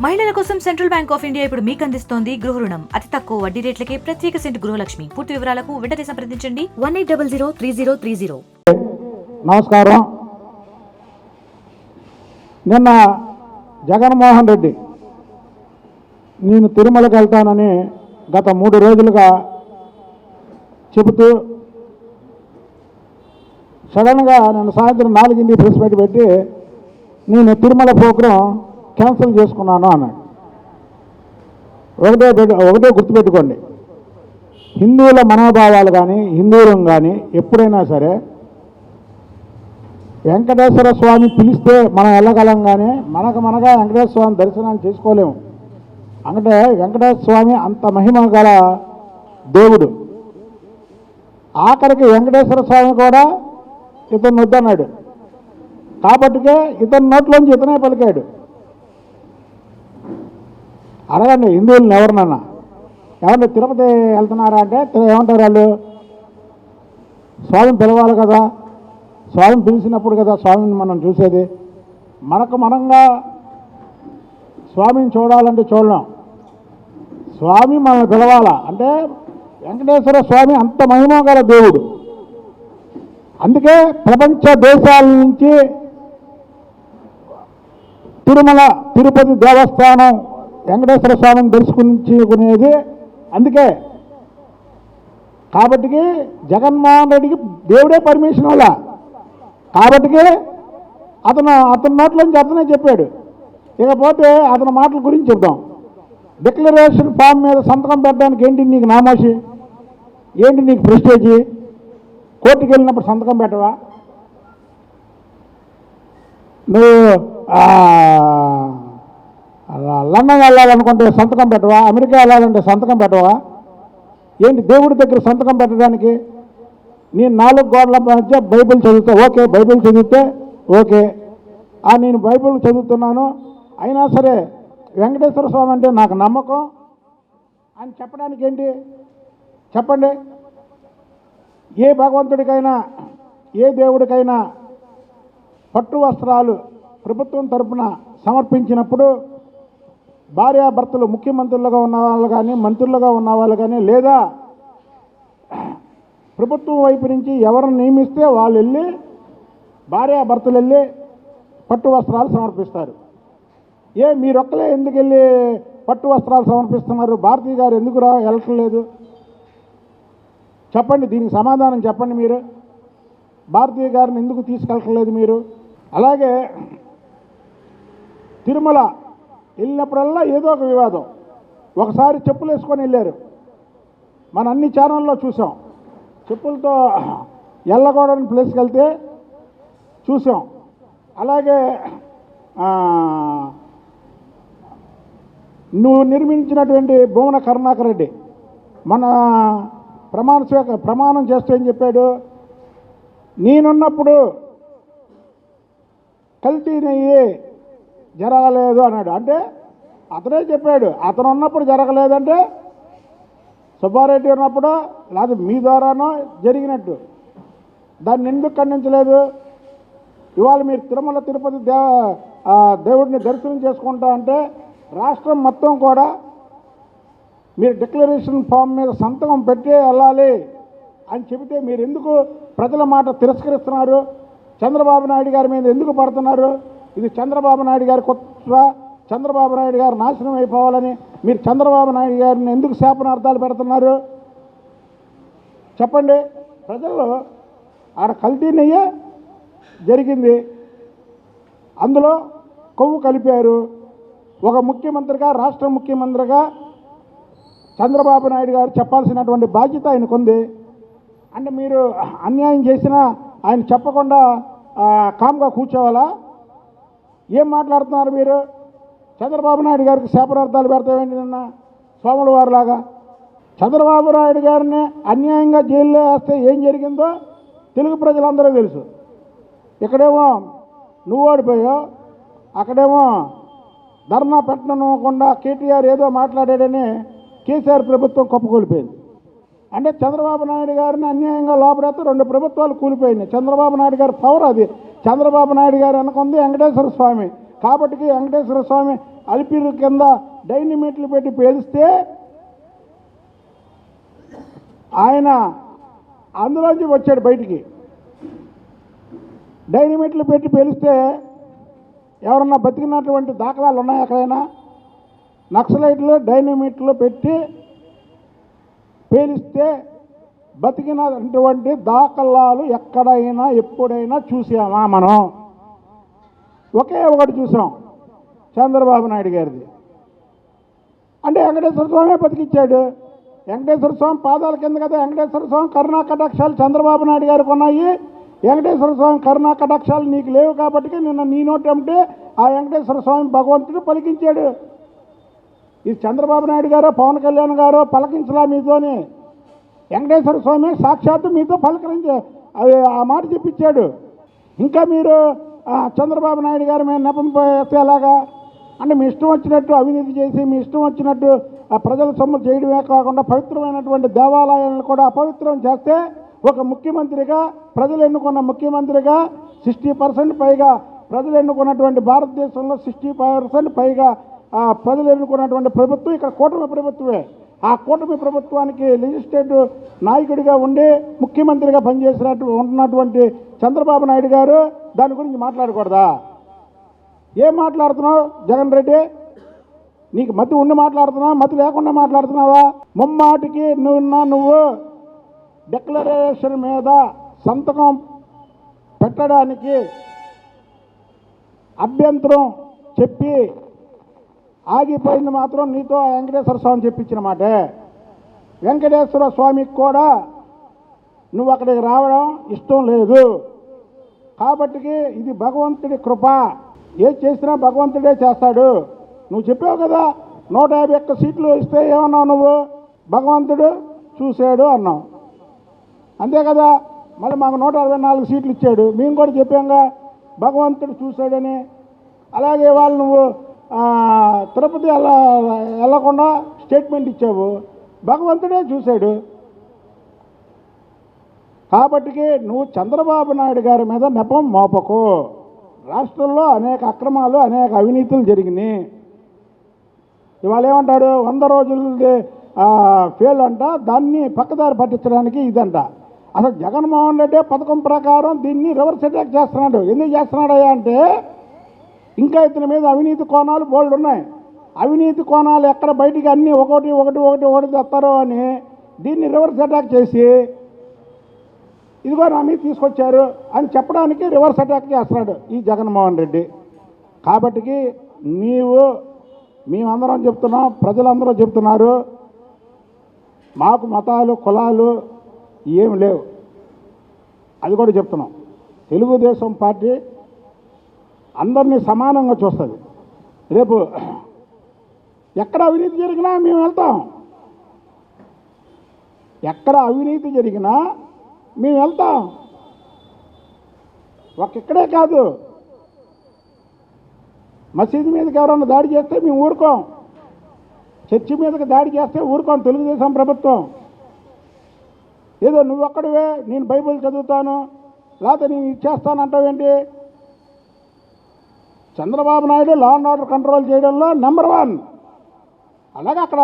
మహిళల కోసం central bank of India ఇప్పుడు మీకు అందిస్తోంది గృహ రుణం. అతి తక్కువ వడ్డీ రేట్లకే ప్రత్యేక సెంటు గృహలక్ష్మి. పూర్తి వివరాలకు వెంటనే సంప్రదించండి 18003030. నమస్కారం. నిన్న జగన్మోహన్ రెడ్డి నేను తిరుమలకి వెళ్తానని గత 3 రోజులుగా చెబుతూ సడన్గా నేను సాయంత్రం 4ంటికి ప్రెస్ మీట్ పెట్టి నేను తిరుమల ప్రోగ్రాం క్యాన్సిల్ చేసుకున్నాను అన్నాడు. ఒకటే గుర్తుపెట్టుకోండి, హిందువుల మనోభావాలు కానీ హిందువులం కానీ ఎప్పుడైనా సరే వెంకటేశ్వర స్వామి పిలిస్తే మనం వెళ్ళగలం, కానీ మనగా వెంకటేశ్వర స్వామి దర్శనం చేసుకోలేము. అంటే వెంకటేశ్వర స్వామి అంత మహిమ గల దేవుడు. ఆఖరికి వెంకటేశ్వర స్వామి కూడా ఇతను వద్దన్నాడు, కాబట్టికే ఇతని నోట్లోంచి ఇతనే పలికాడు. అడగండి హిందువులను ఎవరినన్నా, ఏమన్నా తిరుపతి వెళ్తున్నారా అంటే ఏమంటారు వాళ్ళు? స్వామిని పిలవాలి కదా, స్వామిని పిలిచినప్పుడు కదా స్వామిని మనం చూసేది. మనంగా స్వామిని చూడాలంటే చూడలేం, స్వామి మనల్ని పిలవాలా అంటే వెంకటేశ్వర స్వామి అంత మహిమ గల దేవుడు. అందుకే ప్రపంచ దేశాల నుంచి తిరుపతి దేవస్థానం వెంకటేశ్వర స్వామిని దర్శించుకునేది అందుకే. కాబట్టికి జగన్మోహన్ రెడ్డికి దేవుడే పర్మిషన్ వల్ల, కాబట్టికి అతని నోట్లోంచి అతనే చెప్పాడు. ఇకపోతే అతని మాటల గురించి చెప్దాం. డిక్లరేషన్ ఫామ్ మీద సంతకం పెట్టడానికి ఏంటి నీకు నామోషి, ఏంటి నీకు ప్రెస్టేజీ? కోర్టుకు వెళ్ళినప్పుడు సంతకం పెట్టవా? నువ్వు లండన్ వెళ్ళాలనుకుంటే సంతకం పెట్టవా? అమెరికా వెళ్ళాలంటే సంతకం పెట్టవా? ఏంటి దేవుడి దగ్గర సంతకం పెట్టడానికి? నేను 4 గోడల మధ్య బైబిల్ చదివితే ఓకే, బైబిల్ చదివితే ఓకే, నేను బైబిల్ చదువుతున్నాను, అయినా సరే వెంకటేశ్వర స్వామి అంటే నాకు నమ్మకం అని చెప్పడానికి ఏంటి చెప్పండి? ఏ భగవంతుడికైనా ఏ దేవుడికైనా పట్టు వస్త్రాలు ప్రభుత్వం తరపున సమర్పించినప్పుడు భార్యాభర్తలు ముఖ్యమంత్రులుగా ఉన్న వాళ్ళు కానీ మంత్రులుగా ఉన్న వాళ్ళు కానీ లేదా ప్రభుత్వం వైపు నుంచి ఎవరిని నియమిస్తే వాళ్ళు వెళ్ళి భార్యాభర్తలు వెళ్ళి పట్టు వస్త్రాలు సమర్పిస్తారు. మీరొక్కలే ఎందుకు వెళ్ళి పట్టు వస్త్రాలు సమర్పిస్తున్నారు? భారతీయ గారు ఎందుకు వెళ్ళట్లేదు చెప్పండి, దీనికి సమాధానం చెప్పండి. మీరు భారతీయ గారిని ఎందుకు తీసుకెళ్ళట్లేదు మీరు? అలాగే తిరుమల వెళ్ళినప్పుడల్లా ఏదో ఒక వివాదం. ఒకసారి చెప్పులు వేసుకొని వెళ్ళారు, మన అన్ని ఛానల్లో చూసాం. చెప్పులతో ఎల్లగొడని ప్లేస్కి వెళ్తే చూసాం. అలాగే నువ్వు నిర్మించినటువంటి భువన కరుణాకర్ రెడ్డి మన ప్రమాణం చేస్తూ ఏం చెప్పాడు? నేనున్నప్పుడు కల్తీ నెయ్యి జరగలేదు అన్నాడు. అంటే అతనే చెప్పాడు, అతను ఉన్నప్పుడు జరగలేదంటే సుబ్బారెడ్డి ఉన్నప్పుడు లేదా మీ ద్వారానో జరిగినట్టు. దాన్ని ఎందుకు ఖండించలేదు? ఇవాళ మీరు తిరుమల తిరుపతి దేవుడిని దర్శనం చేసుకుంటా అంటే రాష్ట్రం మొత్తం కూడా మీరు డిక్లరేషన్ ఫామ్ మీద సంతకం పెట్టే వెళ్ళాలి అని చెబితే మీరు ఎందుకు ప్రజల మాట తిరస్కరిస్తున్నారు? చంద్రబాబు నాయుడు గారి మీద ఎందుకు పడుతున్నారు? ఇది చంద్రబాబు నాయుడు గారి కుట్ర, చంద్రబాబు నాయుడు గారు నాశనం అయిపోవాలని మీరు చంద్రబాబు నాయుడు గారిని ఎందుకు శాపనార్థాలు పెడుతున్నారు చెప్పండి. ప్రజల్లో ఆడ కల్తీ నెయ్యే జరిగింది, అందులో కొవ్వు కలిపారు. ఒక ముఖ్యమంత్రిగా, రాష్ట్ర ముఖ్యమంత్రిగా చంద్రబాబు నాయుడు గారు చెప్పాల్సినటువంటి బాధ్యత ఆయనకుంది. అంటే మీరు అన్యాయం చేసినా ఆయన చెప్పకుండా కామ్గా కూర్చోవాలా? ఏం మాట్లాడుతున్నారు మీరు? చంద్రబాబు నాయుడు గారికి శాపనార్థాలు పెడతావేంటి? నిన్న సోముల వారిలాగా చంద్రబాబు నాయుడు గారిని అన్యాయంగా జైల్లో వేస్తే ఏం జరిగిందో తెలుగు ప్రజలందరూ తెలుసు. ఇక్కడేమో నువ్వు ఓడిపోయావు, అక్కడేమో ధర్నా పెట్టనకుండా కేటీఆర్ ఏదో మాట్లాడాడని కేసీఆర్ ప్రభుత్వం కుప్పకూలిపోయింది. అంటే చంద్రబాబు నాయుడు గారిని అన్యాయంగా లోపడేస్తే 2 ప్రభుత్వాలు కూలిపోయినాయి. చంద్రబాబు నాయుడు గారి పవర్ అది. చంద్రబాబు నాయుడు గారు అనుకుంది వెంకటేశ్వర స్వామి, కాబట్టి వెంకటేశ్వర స్వామి అలిపిరి కింద డైనమిట్లు పెట్టి పేలిస్తే ఆయన అందులోంచి వచ్చాడు బయటికి. డైనమిట్లు పెట్టి పేలిస్తే ఎవరన్నా బతికినటువంటి దాఖలాలు ఉన్నాయి ఎక్కడైనా? నక్సలైట్లు డైనమిట్లు పెట్టి పేలిస్తే బతికినటువంటి దాఖలాలు ఎక్కడైనా ఎప్పుడైనా చూసామా మనం? ఒకే ఒకటి చూసాం, చంద్రబాబు నాయుడు గారిది. అంటే వెంకటేశ్వర స్వామి బతికిచ్చాడు. వెంకటేశ్వర స్వామి పాదాల కింద కదా వెంకటేశ్వర స్వామి కరుణా కటాక్షాలు చంద్రబాబు నాయుడు గారికి ఉన్నాయి. వెంకటేశ్వర స్వామి కరుణా కటాక్షాలు నీకు లేవు కాబట్టి నిన్న నీ నోటంటే ఆ వెంకటేశ్వర స్వామి భగవంతుడు పలికించాడు. ఇది చంద్రబాబు నాయుడు గారో పవన్ కళ్యాణ్ గారో పలకించలా మీతోని. వెంకటేశ్వర స్వామి సాక్షాత్తు మీతో పలకరించి అది ఆ మాట చెప్పించాడు. ఇంకా మీరు చంద్రబాబు నాయుడు గారి మీద నెపం వేస్తే ఎలాగా? అంటే మీ ఇష్టం వచ్చినట్టు అవినీతి చేసి మీ ఇష్టం వచ్చినట్టు ప్రజల సొమ్ము చేయడమే కాకుండా పవిత్రమైనటువంటి దేవాలయాలను కూడా అపవిత్రం చేస్తే ఒక ముఖ్యమంత్రిగా, ప్రజలు ఎన్నుకున్న ముఖ్యమంత్రిగా 60% పైగా ప్రజలు ఎన్నుకున్నటువంటి భారతదేశంలో 60% పైగా ప్రజలు ఎన్నుకున్నటువంటి ప్రభుత్వం ఇక్కడ కూటమి ప్రభుత్వమే. ఆ కూటమి ప్రభుత్వానికి లెజిస్లేటివ్ నాయకుడిగా ఉండి ముఖ్యమంత్రిగా ఉన్నటువంటి చంద్రబాబు నాయుడు గారు దాని గురించి మాట్లాడకూడదా? ఏం మాట్లాడుతున్నావు జగన్ రెడ్డి? నీకు మతి ఉండి మాట్లాడుతున్నావా, మతి లేకుండా మాట్లాడుతున్నావా? ముమ్మాటికి నువ్వు డిక్లరేషన్ మీద సంతకం పెట్టడానికి అభ్యంతరం చెప్పి ఆగిపోయింది మాత్రం నీతో వెంకటేశ్వర స్వామి చెప్పించిన మాటే. వెంకటేశ్వర స్వామికి కూడా నువ్వు అక్కడికి రావడం ఇష్టం లేదు కాబట్టి ఇది భగవంతుడి కృప. ఏది చేసినా భగవంతుడే చేస్తాడు. నువ్వు చెప్పావు కదా 151 సీట్లు ఇస్తే ఏమన్నావు నువ్వు? భగవంతుడు చూశాడు అన్నావు, అంతే కదా. మళ్ళీ మాకు 164 సీట్లు ఇచ్చాడు, మేము కూడా చెప్పాంగా భగవంతుడు చూశాడని. అలాగే వాళ్ళు నువ్వు తిరుపతి వెళ్ళకుండా స్టేట్మెంట్ ఇచ్చావు, భగవంతుడే చూశాడు. కాబట్టి నువ్వు చంద్రబాబు నాయుడు గారి మీద నెపం మోపకు. రాష్ట్రంలో అనేక అక్రమాలు, అనేక అవినీతులు జరిగినాయి. ఇవాళ ఏమంటాడు 100 రోజులది ఫెయిల్ అంట, దాన్ని పక్కదారి పట్టించడానికి ఇదంట. అసలు జగన్మోహన్ రెడ్డి పథకం ప్రకారం దీన్ని రివర్స్ అటాక్ చేస్తున్నాడు. ఎందుకు చేస్తున్నాడయ్యా అంటే ఇంకా ఇతని మీద అవినీతి కోణాలు బోల్డ్ ఉన్నాయి. అవినీతి కోణాలు ఎక్కడ బయటికి అన్నీ ఒకటి తెస్తారో అని దీన్ని రివర్స్ అటాక్ చేసి ఇదిగో నా మీద తీసుకొచ్చారు అని చెప్పడానికి రివర్స్ అటాక్ చేస్తున్నాడు ఈ జగన్మోహన్ రెడ్డి. కాబట్టి మేమందరం చెప్తున్నాం, ప్రజలందరూ చెప్తున్నారు, మాకు మతాలు కులాలు ఏమి లేవు, అది కూడా చెప్తున్నాం. తెలుగుదేశం పార్టీ అందరినీ సమానంగా చూస్తుంది. రేపు ఎక్కడ అవినీతి జరిగినా మేము వెళ్తాం, ఎక్కడ అవినీతి జరిగినా మేము వెళ్తాం. ఇక్కడే కాదు, మసీదు మీదకి ఎవరన్నా దాడి చేస్తే మేము ఊరుకోం, చర్చి మీదకి దాడి చేస్తే ఊరుకోం. తెలుగుదేశం ప్రభుత్వం ఏదో నువ్వొక్కడివే నేను బైబిల్ చదువుతాను లేకపోతే నేను ఇచ్చేస్తాను అంటావేంటి? Chandrababu Naidu law and order control చేయడంలో నెంబర్ 1. అలాగే అక్కడ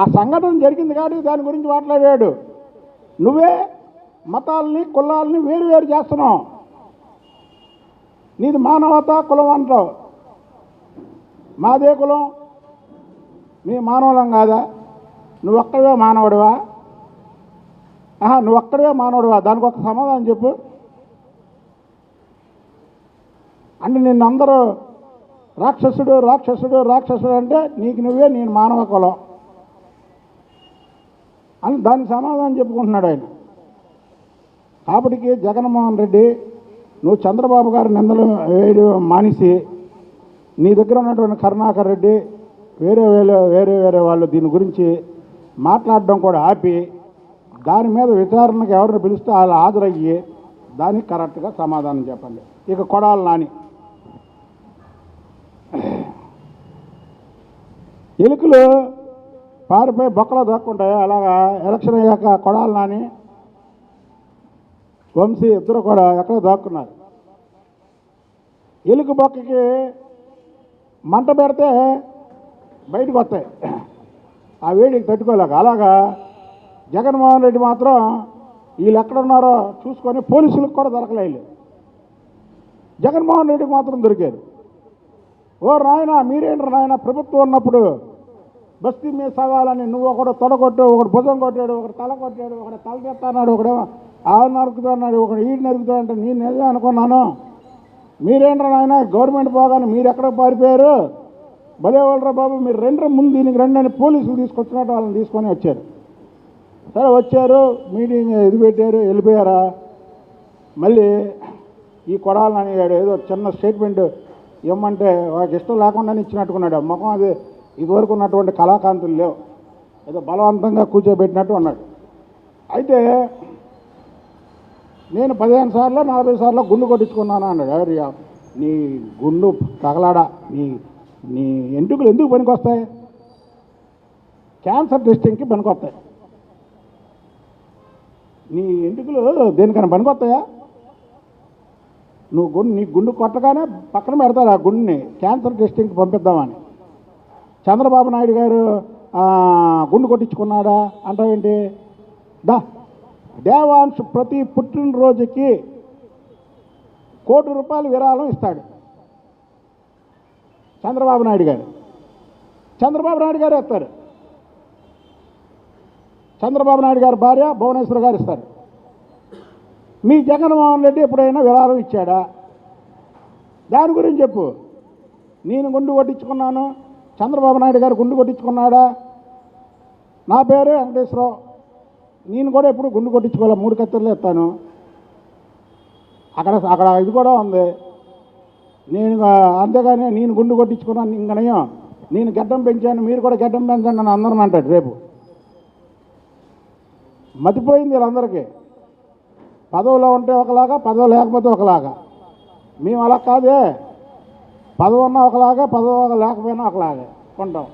ఆ సంఘటన జరిగింది కాబట్టి దాని గురించి మాట్లాడాడు. నువ్వే మతాలని కులాలని వేరు చేస్తున్నావు. నీది మానవతా కులం అంటావు, మాదే కులం, మీ మానవులం కాదా? నువ్వొక్కడివే మానవుడివా? నువ్వొక్కడివే మానవుడివా? దానికి ఒక సమాధానం చెప్పు. అంటే నిన్నందరూ రాక్షసుడు అంటే నీకు నువ్వే నేను మానవ కులం అని దానికి సమాధానం చెప్పుకుంటున్నాడు ఆయన. కాబట్టి జగన్మోహన్ రెడ్డి నువ్వు చంద్రబాబు గారి నిందలు వేయడం మానేసి నీ దగ్గర ఉన్నటువంటి కరుణాకర్ రెడ్డి వేరే వాళ్ళు దీని గురించి మాట్లాడడం కూడా ఆపి దాని మీద విచారణకు ఎవరిని పిలిస్తే వాళ్ళు హాజరయ్యి దానికి కరెక్ట్గా సమాధానం చెప్పండి. ఇక కొడాలి నాని ఎలుకలు పారిపోయి బొక్కలో దక్కుంటాయి. అలాగా ఎలక్షన్ అయ్యాక కొడాలి నాని వంశీ ఇద్దరు కూడా ఎక్కడ దాక్కున్నారు. ఎలుక బొక్కకి మంట పెడితే బయటకు వస్తాయి, ఆ వేడికి తట్టుకోలేక. అలాగా జగన్మోహన్ రెడ్డి మాత్రం వీళ్ళు ఎక్కడున్నారో చూసుకొని పోలీసులకు కూడా దొరకలేదు. జగన్మోహన్ రెడ్డికి మాత్రం దొరికారు. ఓ నాయన మీరేంటారు నాయన, ప్రభుత్వం ఉన్నప్పుడు బస్తీ మీద సవాలని నువ్వు ఒకడు తొడగొట్టు, ఒకడు భుజం కొట్టాడు, ఒకడు తల కొట్టాడు, ఒకడు తల తెస్తాడు, ఒకడేమో ఆవు నరుకుతున్నాడు, ఒకడు ఈడు నరుకుతా అంటే నేను నిజమే అనుకున్నాను. మీరేంటారు నాయన గవర్నమెంట్ పోగానే మీరు ఎక్కడికి పారిపోయారు, భలే వాళ్ళరా బాబు, మీరు రెండు ముందు దీనికి రండి అని పోలీసులు తీసుకొచ్చినట్టు వాళ్ళని తీసుకొని వచ్చారు. సరే వచ్చారు, మీటింగ్ ఇది పెట్టారు, వెళ్ళిపోయారా. మళ్ళీ ఈ కొడాలని ఏదో చిన్న స్టేట్మెంట్ ఇవ్వమంటే వాడికి ఇష్టం లేకుండానే ఇచ్చినట్టుకున్నాడు. ముఖం అది ఇదివరకు ఉన్నటువంటి కళాకాంతులు లేవు, ఏదో బలవంతంగా కూర్చోబెట్టినట్టు ఉన్నాడు. అయితే నేను 15 సార్లు 40 సార్లు గుండు కొట్టించుకున్నాను అన్నాడు. ఎవరు నీ గుండు తగలాడా, నీ ఎంటుకలు ఎందుకు పనికొస్తాయి? క్యాన్సర్ టెస్టింగ్కి పనికొస్తాయి. నీ ఎంటుకలు దేనికైనా పనికొస్తాయా? నువ్వు నీ గుండు కొట్టగానే పక్కన పెడతారు ఆ గుండుని, క్యాన్సర్ టెస్టింగ్కి పంపిద్దామని. చంద్రబాబు నాయుడు గారు గుండు కొట్టించుకున్నాడా అంటావేంటి? దేవాంశ్ ప్రతి పుట్టినరోజుకి ₹1 కోటి విరాళం ఇస్తాడు చంద్రబాబు నాయుడు గారు. చంద్రబాబు నాయుడు గారు ఇస్తారు, చంద్రబాబు నాయుడు గారి భార్య భువనేశ్వర్ గారు ఇస్తారు. మీ జగన్మోహన్ రెడ్డి ఎప్పుడైనా విరాళం ఇచ్చాడా? దాని గురించి చెప్పు. నేను గుండు కొట్టించుకున్నాను, చంద్రబాబు నాయుడు గారు గుండు కొట్టించుకున్నాడా? నా పేరు వెంకటేశ్వరరావు, నేను కూడా ఎప్పుడు గుండు కొట్టించుకోవాలి, 3 కత్తిర్లు ఎత్తాను. అక్కడ ఇది కూడా ఉంది. నేను అంతేగాని నేను గుండు కొట్టించుకున్నాను ఇంకనయం, నేను గడ్డం పెంచాను మీరు కూడా గడ్డం పెంచండి అని అందరూ అంటాడు రేపు. మతిపోయింది వీళ్ళందరికీ. పదవిలో ఉంటే ఒకలాగా, పదవి లేకపోతే ఒకలాగా. మేము అలా కాదే, పదవి ఉన్నా ఒకలాగా, పదవి లేకపోయినా ఒకలాగా ఉంటాం.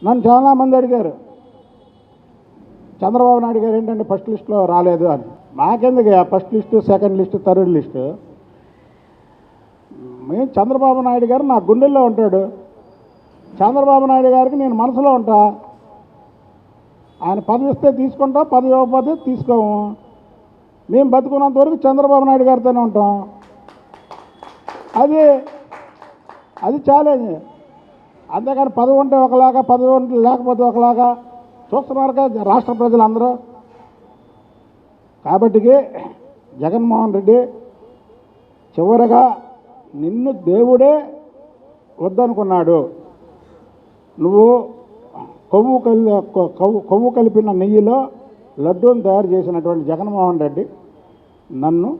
నన్ను చాలామంది అడిగారు చంద్రబాబు నాయుడు గారు ఏంటంటే ఫస్ట్ లిస్టులో రాలేదు అని. మాకెందుకు first list, second list, third list? మేము చంద్రబాబు నాయుడు గారు నా గుండెల్లో ఉంటాడు. చంద్రబాబు నాయుడు గారికి నేను మనసులో ఉంటా. ఆయన పదవి ఇస్తే తీసుకుంటాం, పదవి ఇవ్వకపోతే తీసుకోము. మేము బతుకున్నంత వరకు చంద్రబాబు నాయుడు గారితోనే ఉంటాం. అది ఛాలెంజ్. అంతేకాని పదవి ఉంటే ఒకలాగా, పదవి ఉంటే లేకపోతే ఒకలాగా చూస్తున్నారుగా రాష్ట్ర ప్రజలందరూ. కాబట్టి జగన్మోహన్ రెడ్డి చివరగా నిన్ను దేవుడే వద్దనుకున్నాడు. నువ్వు కొవ్వు కలిపిన నెయ్యిలో లడ్డూని తయారు చేసినటువంటి జగన్మోహన్ రెడ్డి నన్ను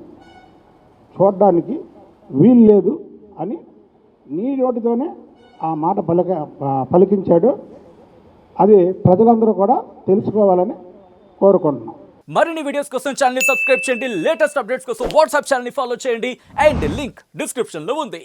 చూడడానికి వీల్లేదు అని నీ నోటితోనే ఆ మాట పలికించాడు. అది ప్రజలందరూ కూడా తెలుసుకోవాలని కోరుకుంటున్నాం. మరిన్ని వీడియోస్ కోసం ఛానల్ ని సబ్స్క్రైబ్ చేయండి, లేటెస్ట్ అప్డేట్స్ కోసం వాట్సాప్ ఛానల్ ని ఫాలో చేయండి అండ్ లింక్ డిస్క్రిప్షన్ లో ఉంది.